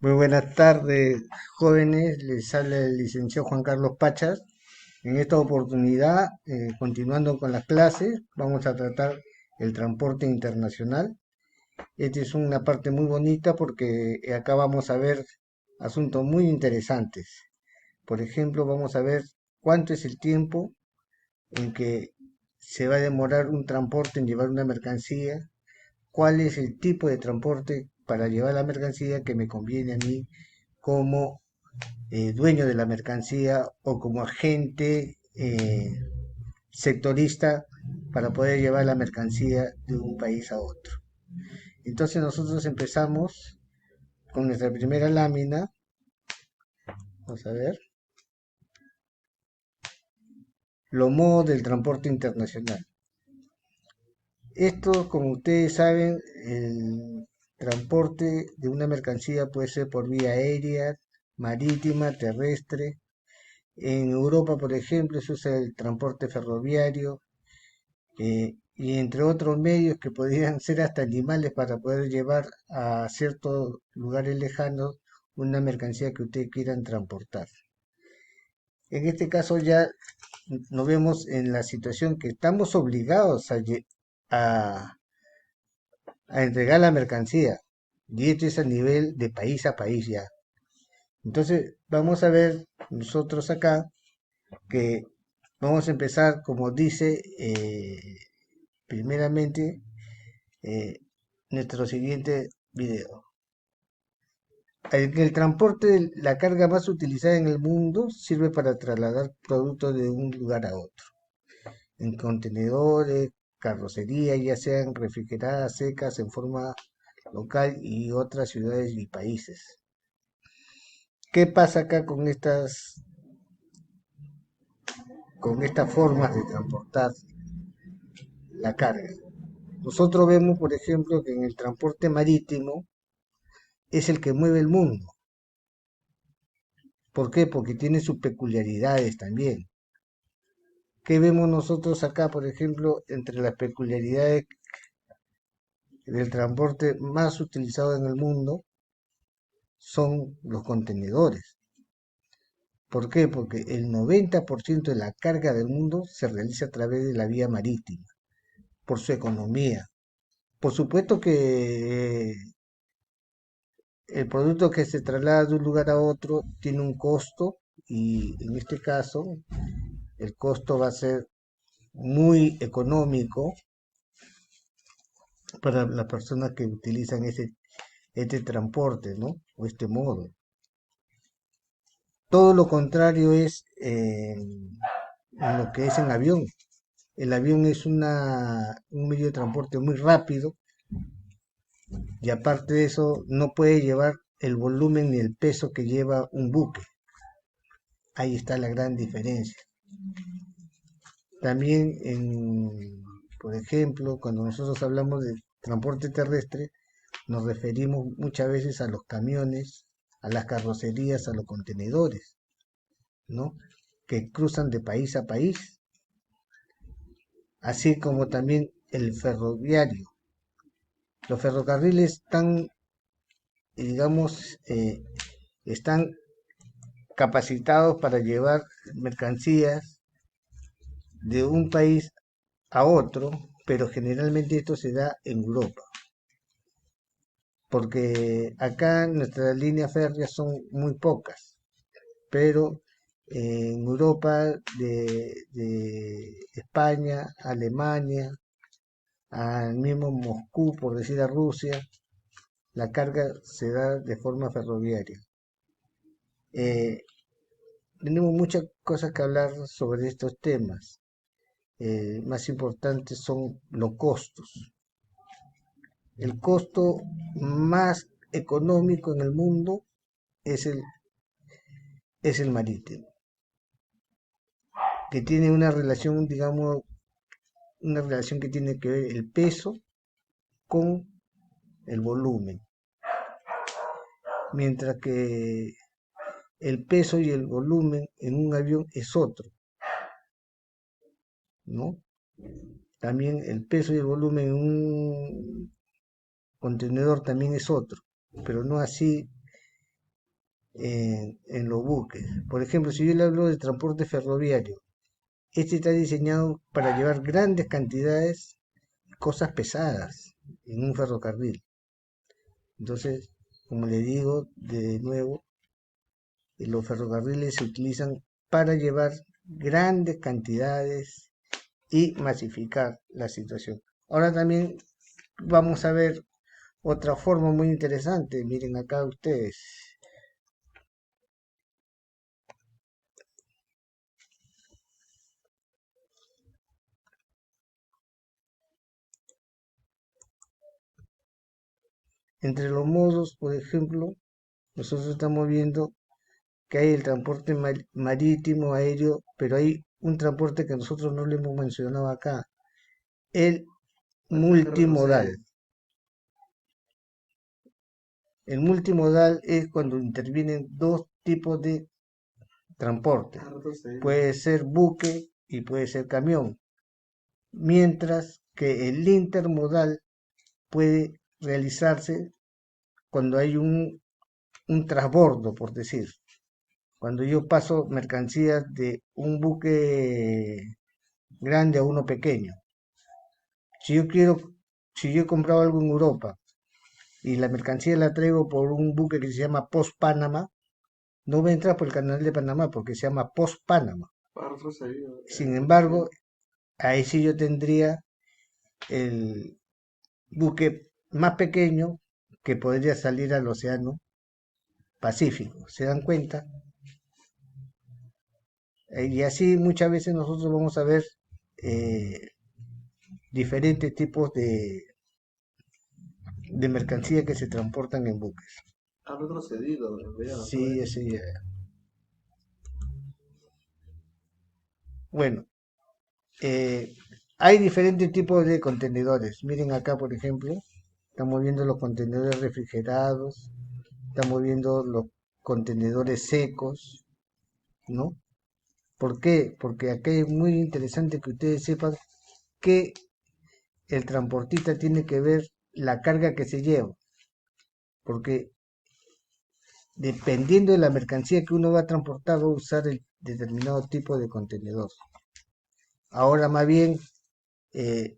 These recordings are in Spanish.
Muy buenas tardes, jóvenes. Les habla el licenciado Juan Carlos Pachas. En esta oportunidad, continuando con las clases, vamos a tratar el transporte internacional. Esta es una parte muy bonita porque acá vamos a ver asuntos muy interesantes. Por ejemplo, vamos a ver cuánto es el tiempo en que se va a demorar un transporte en llevar una mercancía, cuál es el tipo de transporte para llevar la mercancía que me conviene a mí como dueño de la mercancía o como agente sectorista para poder llevar la mercancía de un país a otro. Entonces nosotros empezamos con nuestra primera lámina. Vamos a ver. Los modos del transporte internacional. Esto, como ustedes saben, el transporte de una mercancía puede ser por vía aérea, marítima, terrestre. En Europa, por ejemplo, se usa el transporte ferroviario, y entre otros medios que podrían ser hasta animales para poder llevar a ciertos lugares lejanos una mercancía que ustedes quieran transportar. En este caso ya nos vemos en la situación que estamos obligados a, a entregar la mercancía, y esto es a nivel de país a país ya. Entonces vamos a ver nosotros acá que vamos a empezar, como dice, primeramente, eh, nuestro siguiente video. El transporte de la carga más utilizada en el mundo sirve para trasladar productos de un lugar a otro, en contenedores, carrocería, ya sean refrigeradas, secas, en forma local y otras ciudades y países. ¿Qué pasa acá con estas formas de transportar la carga? Nosotros vemos, por ejemplo, que en el transporte marítimo es el que mueve el mundo. ¿Por qué? Porque tiene sus peculiaridades también. ¿Qué vemos nosotros acá, por ejemplo, entre las peculiaridades del transporte más utilizado en el mundo? Son los contenedores. ¿Por qué? Porque el 90% de la carga del mundo se realiza a través de la vía marítima, por su economía. Por supuesto que el producto que se traslada de un lugar a otro tiene un costo, y en este caso el costo va a ser muy económico para las personas que utilizan este transporte, ¿no? O este modo. Todo lo contrario es en lo que es en avión. El avión es un medio de transporte muy rápido, y aparte de eso no puede llevar el volumen ni el peso que lleva un buque. Ahí está la gran diferencia. También, por ejemplo, cuando nosotros hablamos de transporte terrestre, nos referimos muchas veces a los camiones, a las carrocerías, a los contenedores, ¿no? Que cruzan de país a país, así como también el ferroviario. Los ferrocarriles están, digamos, están capacitados para llevar mercancías de un país a otro, pero generalmente esto se da en Europa, porque acá nuestras líneas férreas son muy pocas, pero en Europa, de España, Alemania, al mismo Moscú, por decir a Rusia, la carga se da de forma ferroviaria. Eh, Tenemos muchas cosas que hablar sobre estos temas. Más importantes son los costos. El costo más económico en el mundo es el marítimo, que tiene una relación, digamos, una relación que tiene que ver el peso con el volumen, mientras que el peso y el volumen en un avión es otro, ¿no? También el peso y el volumen en un contenedor también es otro, pero no así en los buques. Por ejemplo, si yo le hablo de transporte ferroviario, este está diseñado para llevar grandes cantidades de cosas pesadas en un ferrocarril. Entonces, como le digo de nuevo, los ferrocarriles se utilizan para llevar grandes cantidades y masificar la situación. Ahora también vamos a ver otra forma muy interesante. Miren acá ustedes. Entre los modos, por ejemplo, nosotros estamos viendo que hay el transporte marítimo, aéreo, pero hay un transporte que nosotros no le hemos mencionado acá, el multimodal. El multimodal es cuando intervienen dos tipos de transporte. Puede ser buque y puede ser camión. Mientras que el intermodal puede realizarse cuando hay un transbordo, por decir. Cuando yo paso mercancías de un buque grande a uno pequeño. Si yo quiero, si yo he comprado algo en Europa y la mercancía la traigo por un buque que se llama Post Panama, no va a entrar por el canal de Panamá porque se llama Post Panama. Sin embargo, ahí sí yo tendría el buque más pequeño que podría salir al Océano Pacífico. ¿Se dan cuenta? Y así muchas veces nosotros vamos a ver eh, diferentes tipos de mercancía que se transportan en buques. Ha retrocedido, sí, sí. Bueno, eh, hay diferentes tipos de contenedores. Miren acá, por ejemplo, estamos viendo los contenedores refrigerados, estamos viendo los contenedores secos, ¿no? ¿Por qué? Porque aquí es muy interesante que ustedes sepan que el transportista tiene que ver la carga que se lleva, porque dependiendo de la mercancía que uno va a transportar, va a usar el determinado tipo de contenedor. Ahora más bien, eh,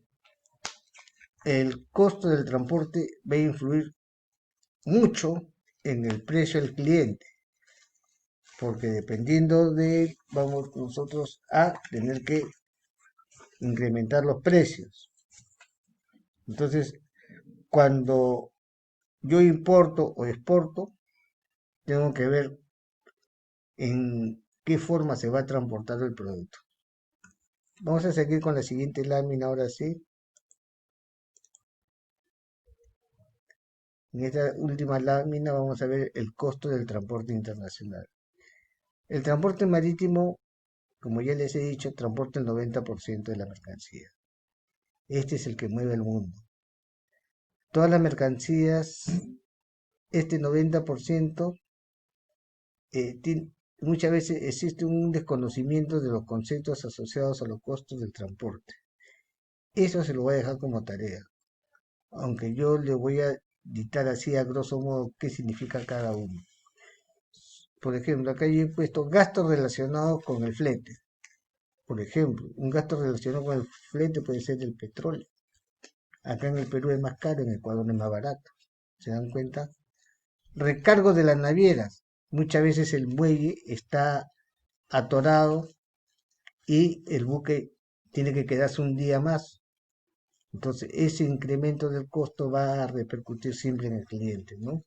el costo del transporte va a influir mucho en el precio del cliente, porque dependiendo de él, vamos nosotros a tener que incrementar los precios. Entonces, cuando yo importo o exporto, tengo que ver en qué forma se va a transportar el producto. Vamos a seguir con la siguiente lámina ahora sí. En esta última lámina vamos a ver el costo del transporte internacional. El transporte marítimo, como ya les he dicho, transporta el 90% de la mercancía. Este es el que mueve el mundo. Todas las mercancías, este 90%, muchas veces existe un desconocimiento de los conceptos asociados a los costos del transporte. Eso se lo voy a dejar como tarea, aunque yo le voy a dictar así a grosso modo qué significa cada uno. Por ejemplo, acá yo he puesto gastos relacionados con el flete. Por ejemplo, un gasto relacionado con el flete puede ser el petróleo. Acá en el Perú es más caro, en Ecuador es más barato. ¿Se dan cuenta? Recargo de las navieras. Muchas veces el muelle está atorado y el buque tiene que quedarse un día más. Entonces, ese incremento del costo va a repercutir siempre en el cliente, ¿no?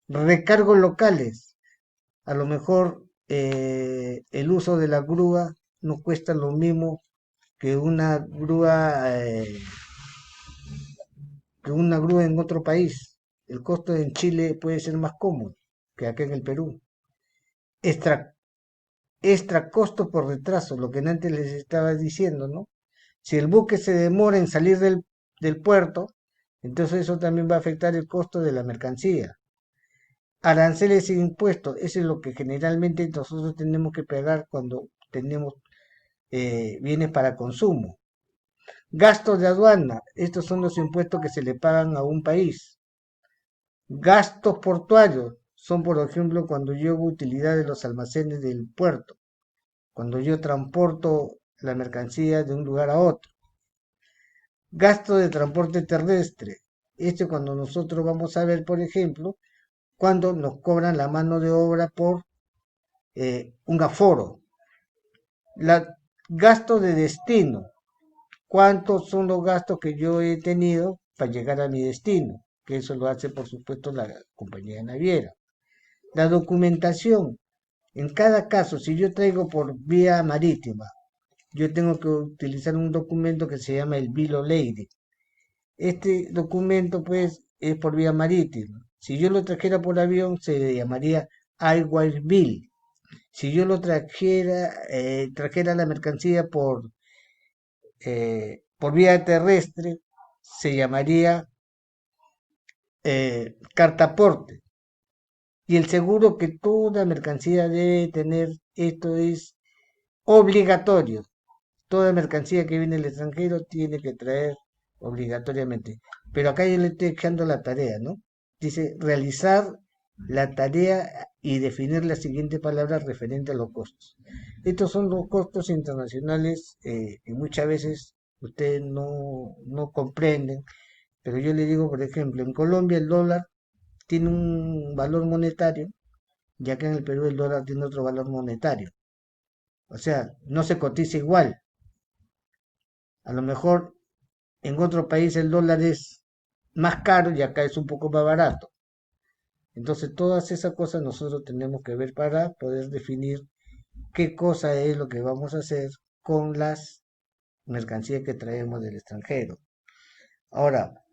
Recargos locales. A lo mejor el uso de la grúa no cuesta lo mismo que una grúa en otro país. El costo en Chile puede ser más cómodo que acá en el Perú. Extra, extra costo por retraso, lo que antes les estaba diciendo, ¿no? Si el buque se demora en salir del puerto, entonces eso también va a afectar el costo de la mercancía. Aranceles e impuestos, eso es lo que generalmente nosotros tenemos que pagar cuando tenemos bienes para consumo. Gastos de aduana, estos son los impuestos que se le pagan a un país. Gastos portuarios, son, por ejemplo, cuando yo hago utilidad de los almacenes del puerto, cuando yo transporto la mercancía de un lugar a otro. Gasto de transporte terrestre. Cuando nosotros vamos a ver, por ejemplo, cuando nos cobran la mano de obra por un aforo. Gasto de destino. ¿Cuántos son los gastos que yo he tenido para llegar a mi destino? Que eso lo hace, por supuesto, la compañía naviera. La documentación. En cada caso, si yo traigo por vía marítima, yo tengo que utilizar un documento que se llama el Bill of Lading. Este documento, pues, es por vía marítima. Si yo lo trajera por avión, se llamaría Airwire Bill. Si yo lo trajera la mercancía por vía terrestre, se llamaría cartaporte. Y el seguro que toda mercancía debe tener, esto es obligatorio. Toda mercancía que viene del extranjero tiene que traer obligatoriamente. Pero acá yo le estoy echando la tarea, ¿no? Dice realizar la tarea y definir la siguiente palabra referente a los costos. Estos son los costos internacionales que muchas veces ustedes no comprenden, pero yo le digo, por ejemplo, en Colombia el dólar tiene un valor monetario, ya que en el Perú el dólar tiene otro valor monetario. O sea, no se cotiza igual. A lo mejor en otro país el dólar es más caro y acá es un poco más barato. Entonces, todas esas cosas nosotros tenemos que ver para poder definir qué cosa es lo que vamos a hacer con las mercancías que traemos del extranjero. Ahora,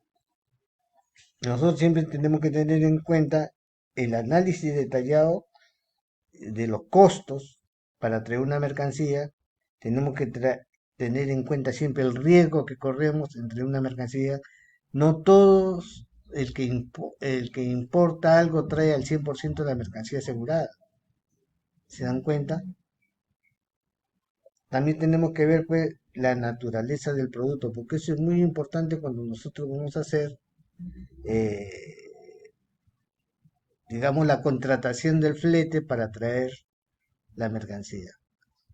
nosotros siempre tenemos que tener en cuenta el análisis detallado de los costos para traer una mercancía. Tenemos que tener en cuenta siempre el riesgo que corremos entre una mercancía. No todos el que importa algo trae al 100% de la mercancía asegurada. ¿Se dan cuenta? También tenemos que ver pues la naturaleza del producto, porque eso es muy importante cuando nosotros vamos a hacer, eh, digamos, la contratación del flete para traer la mercancía.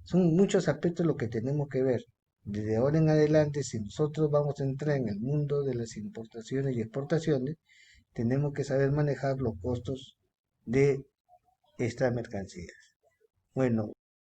Son muchos aspectos lo que tenemos que ver. Desde ahora en adelante, si nosotros vamos a entrar en el mundo de las importaciones y exportaciones, tenemos que saber manejar los costos de estas mercancías. Bueno,